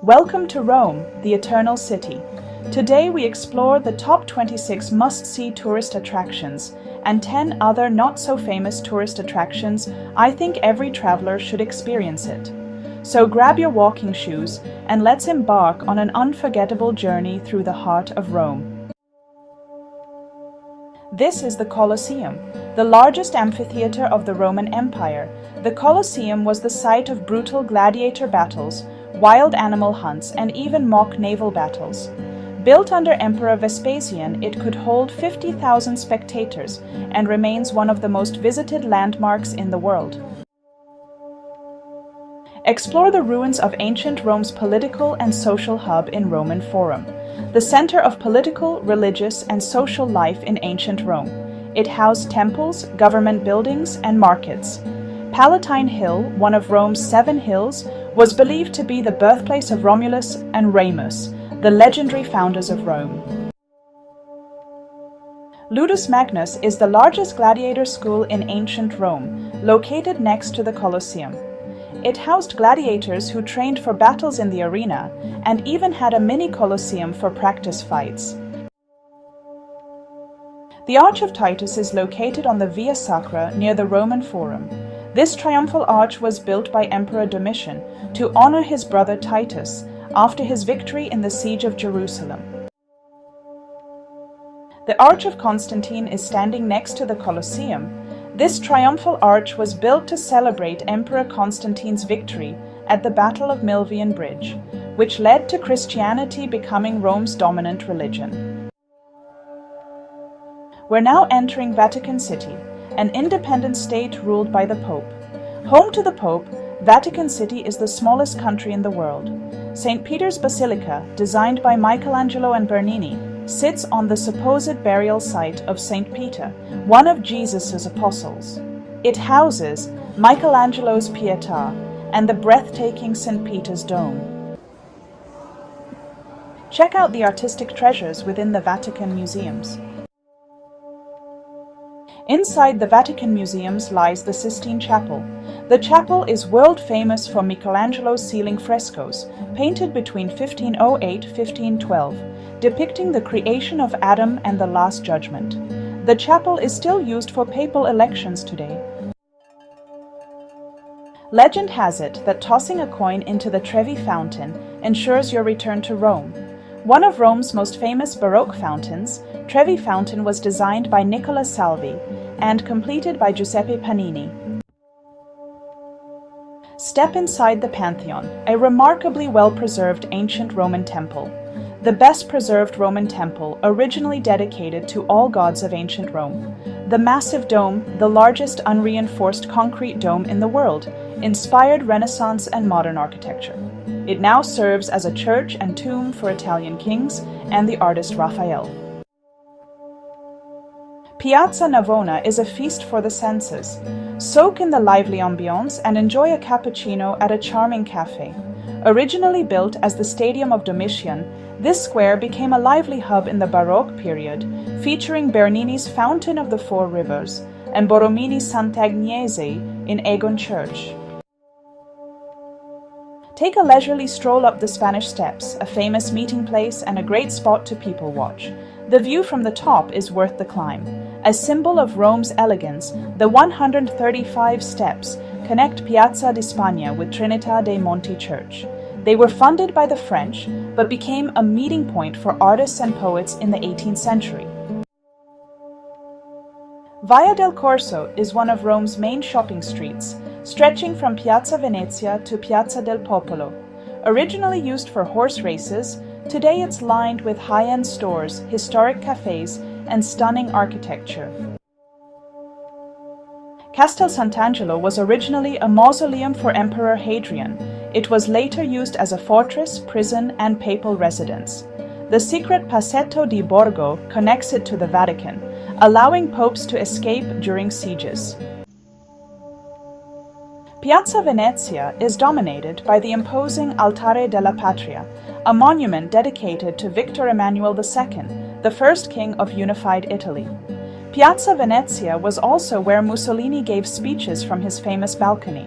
Welcome to Rome, the Eternal City. Today we explore the top 26 must-see tourist attractions and 10 other not-so-famous tourist attractions I think every traveler should experience it. So grab your walking shoes and let's embark on an unforgettable journey through the heart of Rome. This is the Colosseum, the largest amphitheater of the Roman Empire. The Colosseum was the site of brutal gladiator battles, wild animal hunts, and even mock naval battles. Built under Emperor Vespasian, it could hold 50,000 spectators and remains one of the most visited landmarks in the world. Explore the ruins of ancient Rome's political and social hub in Roman Forum, the center of political, religious, and social life in ancient Rome. It housed temples, government buildings, and markets. Palatine Hill, one of Rome's 7 hills, was believed to be the birthplace of Romulus and Remus, the legendary founders of Rome. Ludus Magnus is the largest gladiator school in ancient Rome, located next to the Colosseum. It housed gladiators who trained for battles in the arena and even had a mini Colosseum for practice fights. The Arch of Titus is located on the Via Sacra near the Roman Forum. This triumphal arch was built by Emperor Domitian to honor his brother Titus after his victory in the siege of Jerusalem. The Arch of Constantine is standing next to the Colosseum. This triumphal arch was built to celebrate Emperor Constantine's victory at the Battle of Milvian Bridge, which led to Christianity becoming Rome's dominant religion. We're now entering Vatican City, an independent state ruled by the Pope. Home to the Pope, Vatican City is the smallest country in the world. St. Peter's Basilica, designed by Michelangelo and Bernini, sits on the supposed burial site of St. Peter, one of Jesus' apostles. It houses Michelangelo's Pietà and the breathtaking St. Peter's Dome. Check out the artistic treasures within the Vatican museums. Inside the Vatican museums lies the Sistine Chapel. The chapel is world famous for Michelangelo's ceiling frescoes, painted between 1508–1512, depicting the creation of Adam and the Last Judgment. The chapel is still used for papal elections today. Legend has it that tossing a coin into the Trevi Fountain ensures your return to Rome. One of Rome's most famous Baroque fountains, Trevi Fountain was designed by Nicola Salvi and completed by Giuseppe Panini. Step inside the Pantheon, a remarkably well-preserved ancient Roman temple. The best-preserved Roman temple, originally dedicated to all gods of ancient Rome. The massive dome, the largest unreinforced concrete dome in the world, inspired Renaissance and modern architecture. It now serves as a church and tomb for Italian kings and the artist Raphael. Piazza Navona is a feast for the senses. Soak in the lively ambiance and enjoy a cappuccino at a charming cafe. Originally built as the Stadium of Domitian, this square became a lively hub in the Baroque period, featuring Bernini's Fountain of the Four Rivers and Borromini's Sant'Agnese in Egon Church. Take a leisurely stroll up the Spanish Steps, a famous meeting place and a great spot to people watch. The view from the top is worth the climb. A symbol of Rome's elegance, the 135 steps connect Piazza di Spagna with Trinità dei Monti Church. They were funded by the French, but became a meeting point for artists and poets in the 18th century. Via del Corso is one of Rome's main shopping streets, stretching from Piazza Venezia to Piazza del Popolo. Originally used for horse races, today it's lined with high-end stores, historic cafes, and stunning architecture. Castel Sant'Angelo was originally a mausoleum for Emperor Hadrian. It was later used as a fortress, prison, and papal residence. The secret Passetto di Borgo connects it to the Vatican, allowing popes to escape during sieges. Piazza Venezia is dominated by the imposing Altare della Patria, a monument dedicated to Victor Emmanuel II, the first king of unified Italy. Piazza Venezia was also where Mussolini gave speeches from his famous balcony.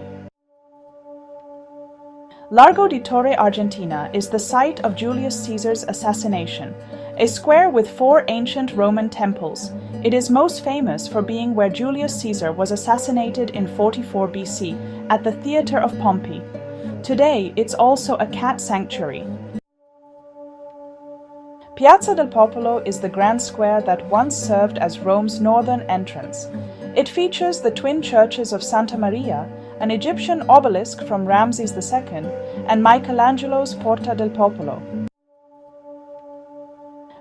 Largo di Torre Argentina is the site of Julius Caesar's assassination, a square with 4 ancient Roman temples. It is most famous for being where Julius Caesar was assassinated in 44 BC at the Theatre of Pompey. Today, it's also a cat sanctuary. Piazza del Popolo is the grand square that once served as Rome's northern entrance. It features the twin churches of Santa Maria, an Egyptian obelisk from Ramses II, and Michelangelo's Porta del Popolo.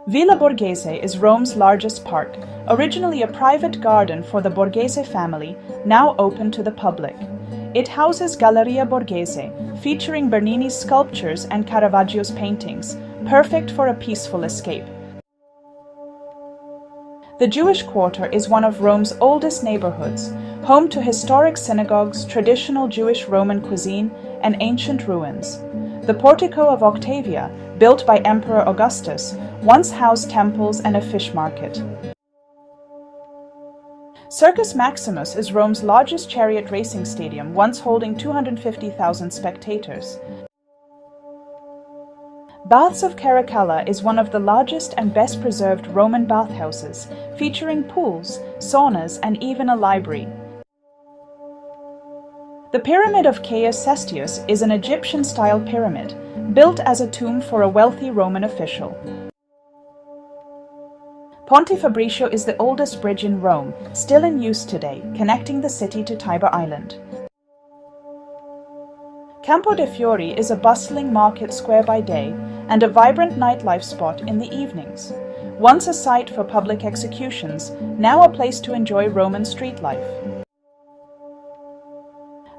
Villa Borghese is Rome's largest park, originally a private garden for the Borghese family, now open to the public. It houses Galleria Borghese, featuring Bernini's sculptures and Caravaggio's paintings, perfect for a peaceful escape. The Jewish Quarter is one of Rome's oldest neighborhoods, home to historic synagogues, traditional Jewish Roman cuisine, and ancient ruins. The Portico of Octavia, built by Emperor Augustus, once housed temples and a fish market. Circus Maximus is Rome's largest chariot racing stadium, once holding 250,000 spectators. Baths of Caracalla is one of the largest and best preserved Roman bathhouses, featuring pools, saunas, and even a library. The Pyramid of Caius Cestius is an Egyptian-style pyramid, built as a tomb for a wealthy Roman official. Ponte Fabricio is the oldest bridge in Rome, still in use today, connecting the city to Tiber Island. Campo de' Fiori is a bustling market square by day and a vibrant nightlife spot in the evenings. Once a site for public executions, now a place to enjoy Roman street life.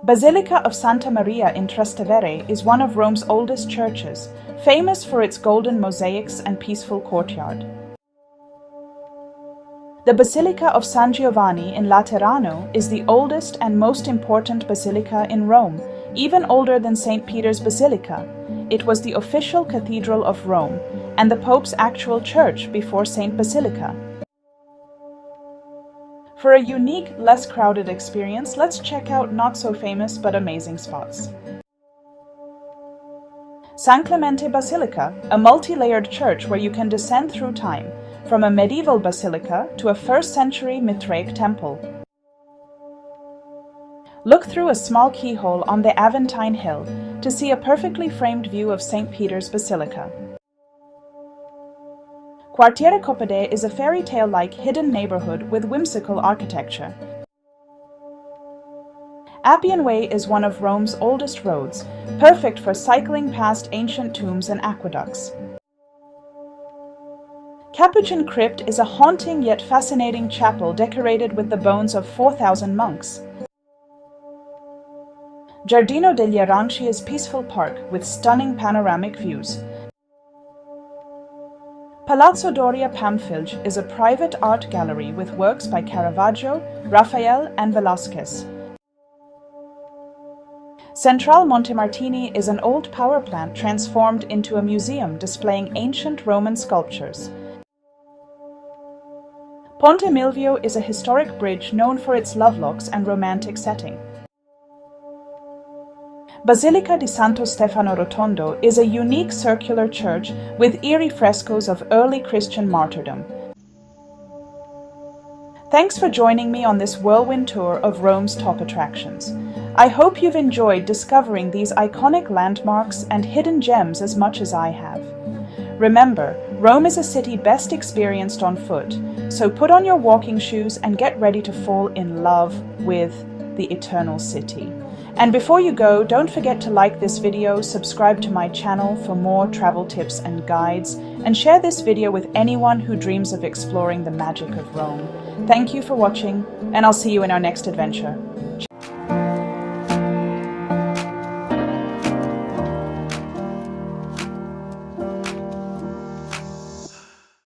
Basilica of Santa Maria in Trastevere is one of Rome's oldest churches, famous for its golden mosaics and peaceful courtyard. The Basilica of San Giovanni in Laterano is the oldest and most important basilica in Rome, even older than St. Peter's Basilica. It was the official cathedral of Rome and the Pope's actual church before St. Basilica. For a unique, less crowded experience, let's check out not-so-famous but amazing spots. San Clemente Basilica, a multi-layered church where you can descend through time, from a medieval basilica to a 1st century Mithraic temple. Look through a small keyhole on the Aventine Hill to see a perfectly framed view of St. Peter's Basilica. Quartiere Coppede is a fairy tale-like hidden neighborhood with whimsical architecture. Appian Way is one of Rome's oldest roads, perfect for cycling past ancient tombs and aqueducts. Capuchin Crypt is a haunting yet fascinating chapel decorated with the bones of 4,000 monks. Giardino degli Aranci is a peaceful park with stunning panoramic views. Palazzo Doria Pamfilj is a private art gallery with works by Caravaggio, Raphael, and Velázquez. Central Montemartini is an old power plant transformed into a museum displaying ancient Roman sculptures. Ponte Milvio is a historic bridge known for its lovelocks and romantic setting. Basilica di Santo Stefano Rotondo is a unique circular church with eerie frescoes of early Christian martyrdom. Thanks for joining me on this whirlwind tour of Rome's top attractions. I hope you've enjoyed discovering these iconic landmarks and hidden gems as much as I have. Remember, Rome is a city best experienced on foot, so put on your walking shoes and get ready to fall in love with the eternal city. And before you go, don't forget to like this video, subscribe to my channel for more travel tips and guides, and share this video with anyone who dreams of exploring the magic of Rome. Thank you for watching, and I'll see you in our next adventure.